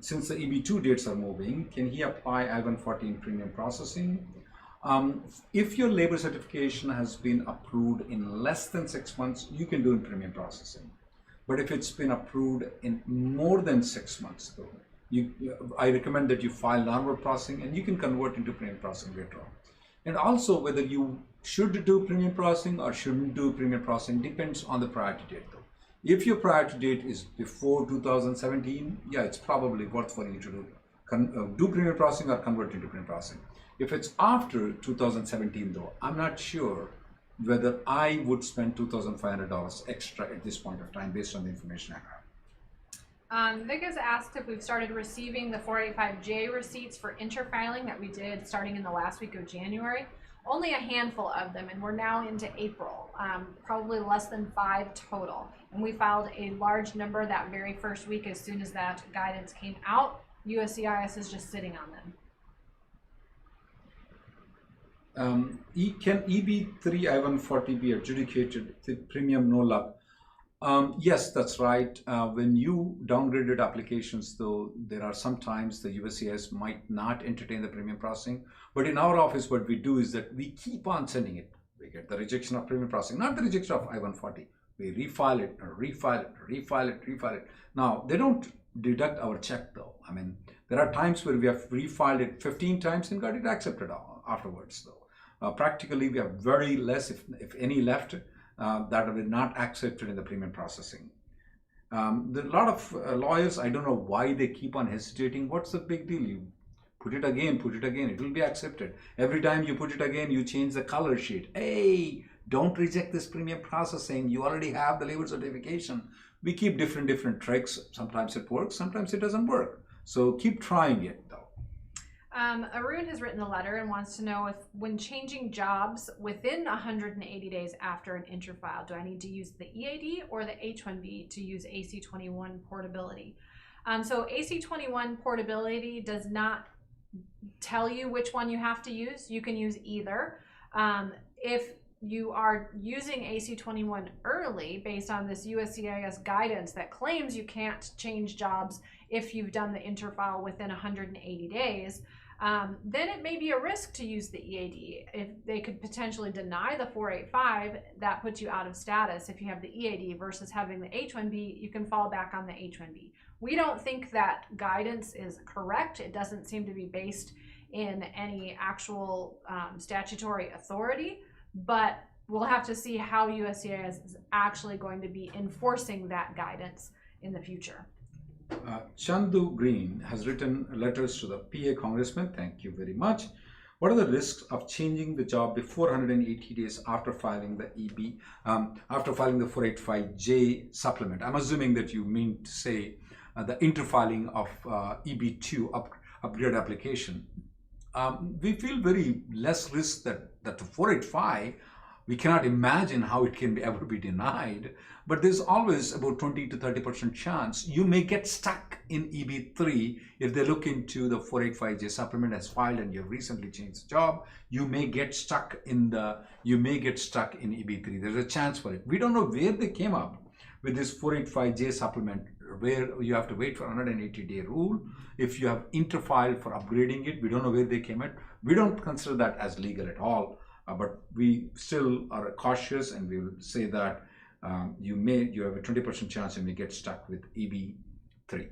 Since the Eb2 dates are moving, can he apply I-140 in premium processing? If your labor certification has been approved in less than 6 months, you can do in premium processing. But if it's been approved in more than 6 months, though, I recommend that you file normal processing and you can convert into premium processing later on. And also whether you should do premium processing or shouldn't do premium processing depends on the priority date though. If your priority date is before 2017, yeah, it's probably worth for you to do premium processing or convert into premium processing. If it's after 2017 though, I'm not sure whether I would spend $2,500 extra at this point of time based on the information I have. Vic has asked if we've started receiving the 485J receipts for interfiling that we did starting in the last week of January. Only a handful of them, and we're now into April, probably less than 5 total. And we filed a large number that very first week as soon as that guidance came out. USCIS is just sitting on them. Can Eb3 I-140 be adjudicated with premium no luck? Yes, that's right. When you downgraded applications, though, there are sometimes the USCIS might not entertain the premium processing. But in our office, what we do is that we keep on sending it. We get the rejection of premium processing, not the rejection of I-140. We refile it, refile it, refile it, refile it. Now, they don't deduct our check, though. I mean, there are times where we have refiled it 15 times and got it accepted afterwards, though. Practically, we have very less, if any, left that were not accepted in the premium processing. There are a lot of lawyers, I don't know why they keep on hesitating. What's the big deal? You put it again, it will be accepted. Every time you put it again, you change the color sheet. Hey, don't reject this premium processing. You already have the labor certification. We keep different tricks. Sometimes it works, sometimes it doesn't work. So keep trying it though. Arun has written a letter and wants to know if when changing jobs within 180 days after an interfile, do I need to use the EAD or the H-1B to use AC-21 portability? So AC-21 portability does not tell you which one you have to use. You can use either. If you are using AC-21 early based on this USCIS guidance that claims you can't change jobs if you've done the interfile within 180 days, then it may be a risk to use the EAD. If they could potentially deny the 485, that puts you out of status if you have the EAD versus having the H-1B, you can fall back on the H-1B. We don't think that guidance is correct. It doesn't seem to be based in any actual statutory authority, but we'll have to see how USCIS is actually going to be enforcing that guidance in the future. Chandu Green has written letters to the PA congressman. Thank you very much. What are the risks of changing the job before 180 days after filing the after filing the 485J supplement? I'm assuming that you mean to say the interfiling of Eb2 upgrade application. We feel very less risk that the 485, we cannot imagine how it can ever be denied, but there's always about 20 to 30% chance you may get stuck in Eb3 if they look into the 485J supplement as filed and you've recently changed the job. You may get stuck in Eb3. There's a chance for it. We don't know where they came up with this 485J supplement, where you have to wait for 180-day rule. If you have interfiled for upgrading it, we don't know where they came at. We don't consider that as legal at all. But we still are cautious, and we will say that you have a 20% chance you may get stuck with Eb3.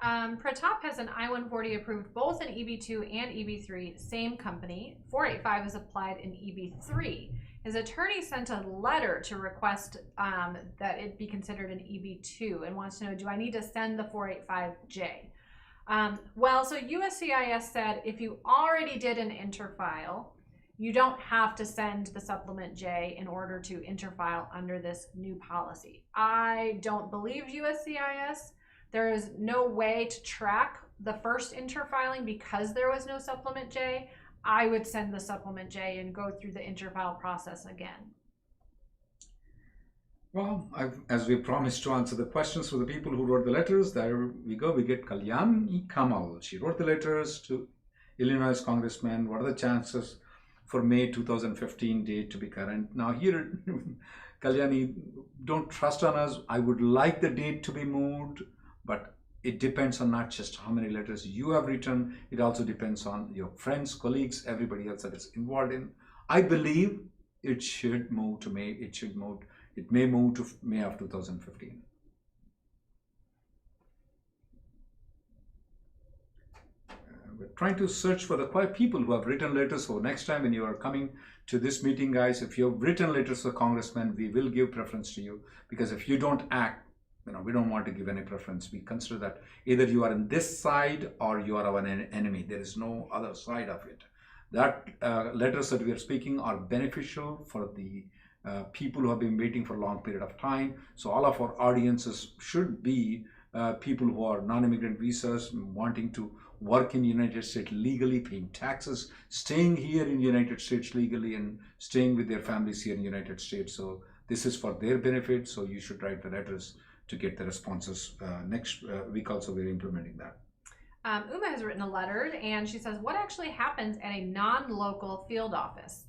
Pratap has an I-140 approved both in Eb2 and Eb3, same company. 485 is applied in Eb3. His attorney sent a letter to request that it be considered an Eb2 and wants to know, do I need to send the 485J? Well, so USCIS said if you already did an interfile, you don't have to send the supplement J in order to interfile under this new policy. I don't believe USCIS. There is no way to track the first interfiling because there was no supplement J. I would send the supplement J and go through the interfile process again. Well, as we promised to answer the questions for the people who wrote the letters, there we go. We get Kalyani Kamal. She wrote the letters to Illinois congressman. What are the chances for May 2015 date to be current? Now here, Kalyani, don't trust on us. I would like the date to be moved, but it depends on not just how many letters you have written. It also depends on your friends, colleagues, everybody else that is involved in. I believe it should move to May. It may move to May of 2015. We're trying to search for the people who have written letters. So next time when you are coming to this meeting, guys, if you have written letters to the congressman, we will give preference to you, because if you don't act, we don't want to give any preference. We consider that either you are in this side or you are our enemy. There is no other side of it. That letters that we are speaking are beneficial for the people who have been waiting for a long period of time. So all of our audiences should be people who are non-immigrant visas, wanting to work in the United States legally, paying taxes, staying here in the United States legally, and staying with their families here in the United States. So this is for their benefit. So you should write the letters to get the responses. Next week also we're implementing that. Uma has written a letter, and she says, what actually happens at a non-local field office?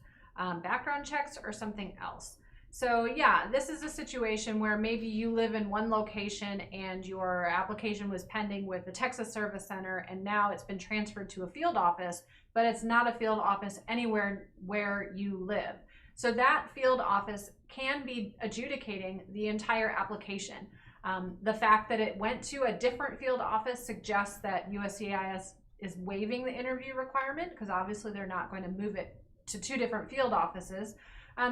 Background checks or something else? So yeah, this is a situation where maybe you live in one location and your application was pending with the Texas Service Center, and now it's been transferred to a field office, but it's not a field office anywhere where you live. So that field office can be adjudicating the entire application. The fact that it went to a different field office suggests that USCIS is waiving the interview requirement, because obviously they're not going to move it to two different field offices.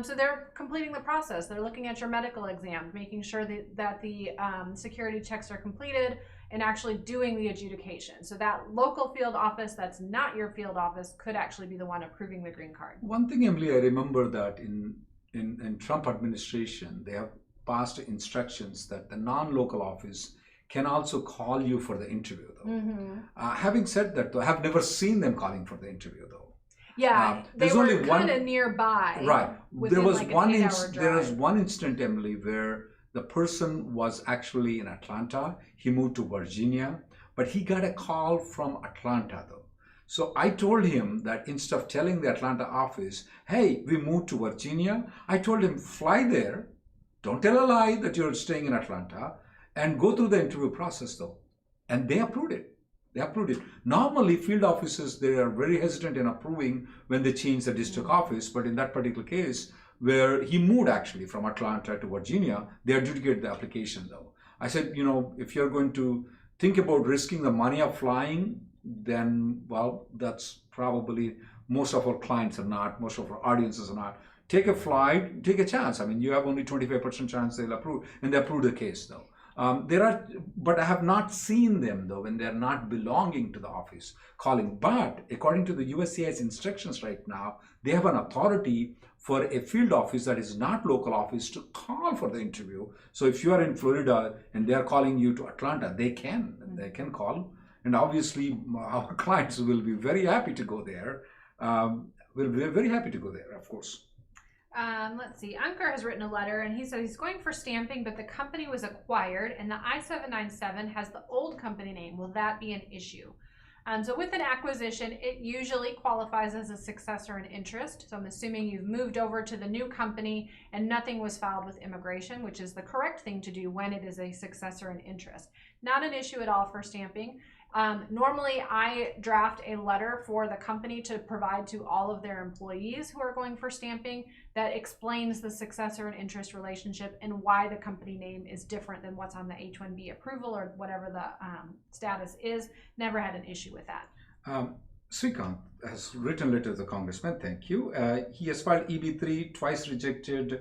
So they're completing the process. They're looking at your medical exam, making sure that the security checks are completed, and actually doing the adjudication. So that local field office that's not your field office could actually be the one approving the green card. One thing, Emily, I remember that in Trump administration, they have passed instructions that the non-local office can also call you for the interview, though. Mm-hmm. Having said that, though, I have never seen them calling for the interview, though. Yeah, they were kind of nearby. Right. There was like there was one instant, Emily, where the person was actually in Atlanta. He moved to Virginia, but he got a call from Atlanta, though. So I told him that instead of telling the Atlanta office, hey, we moved to Virginia, I told him, fly there, don't tell a lie that you're staying in Atlanta, and go through the interview process, though. And they approved it. They approved it. Normally, field offices, they are very hesitant in approving when they change the district office. But in that particular case, where he moved actually from Atlanta to Virginia, they adjudicated the application, though. I said, if you're going to think about risking the money of flying, then, well, that's probably most of our clients are not, most of our audiences are not. Take a flight, take a chance. I mean, you have only 25% chance they'll approve, and they approve the case though. There are, but I have not seen them though when they're not belonging to the office calling. But according to the USCIS instructions right now, they have an authority for a field office that is not local office to call for the interview. So if you are in Florida and they are calling you to Atlanta, they can call. And obviously our clients will be very happy to go there. We'll be very happy to go there, of course. Let's see. Ankur has written a letter and he said he's going for stamping, but the company was acquired and the I-797 has the old company name. Will that be an issue? So with an acquisition, it usually qualifies as a successor in interest. So I'm assuming you've moved over to the new company and nothing was filed with immigration, which is the correct thing to do when it is a successor in interest. Not an issue at all for stamping. Normally, I draft a letter for the company to provide to all of their employees who are going for stamping that explains the successor and interest relationship and why the company name is different than what's on the H-1B approval or whatever the status is. Never had an issue with that. Srikant has written a letter to the congressman. Thank you. He has filed EB3, twice rejected.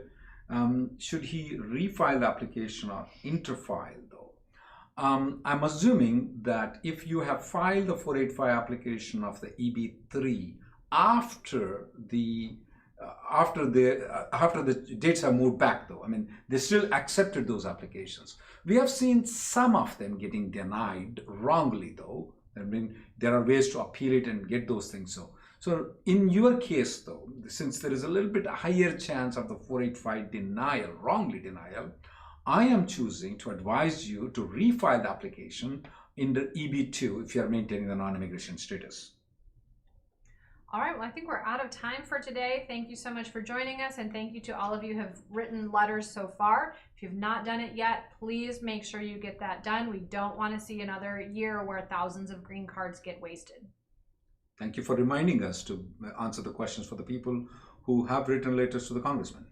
Should he refile the application or interfile though? I'm assuming that if you have filed the 485 application of the EB3 after the dates have moved back though, I mean, they still accepted those applications. We have seen some of them getting denied wrongly though. I mean, there are ways to appeal it and get those things. So in your case though, since there is a little bit higher chance of the 485 denial, wrongly denial, I am choosing to advise you to refile the application in the EB2 if you are maintaining the non-immigration status. All right, well, I think we're out of time for today. Thank you so much for joining us, and thank you to all of you who have written letters so far. If you've not done it yet, please make sure you get that done. We don't want to see another year where thousands of green cards get wasted. Thank you for reminding us to answer the questions for the people who have written letters to the congressman.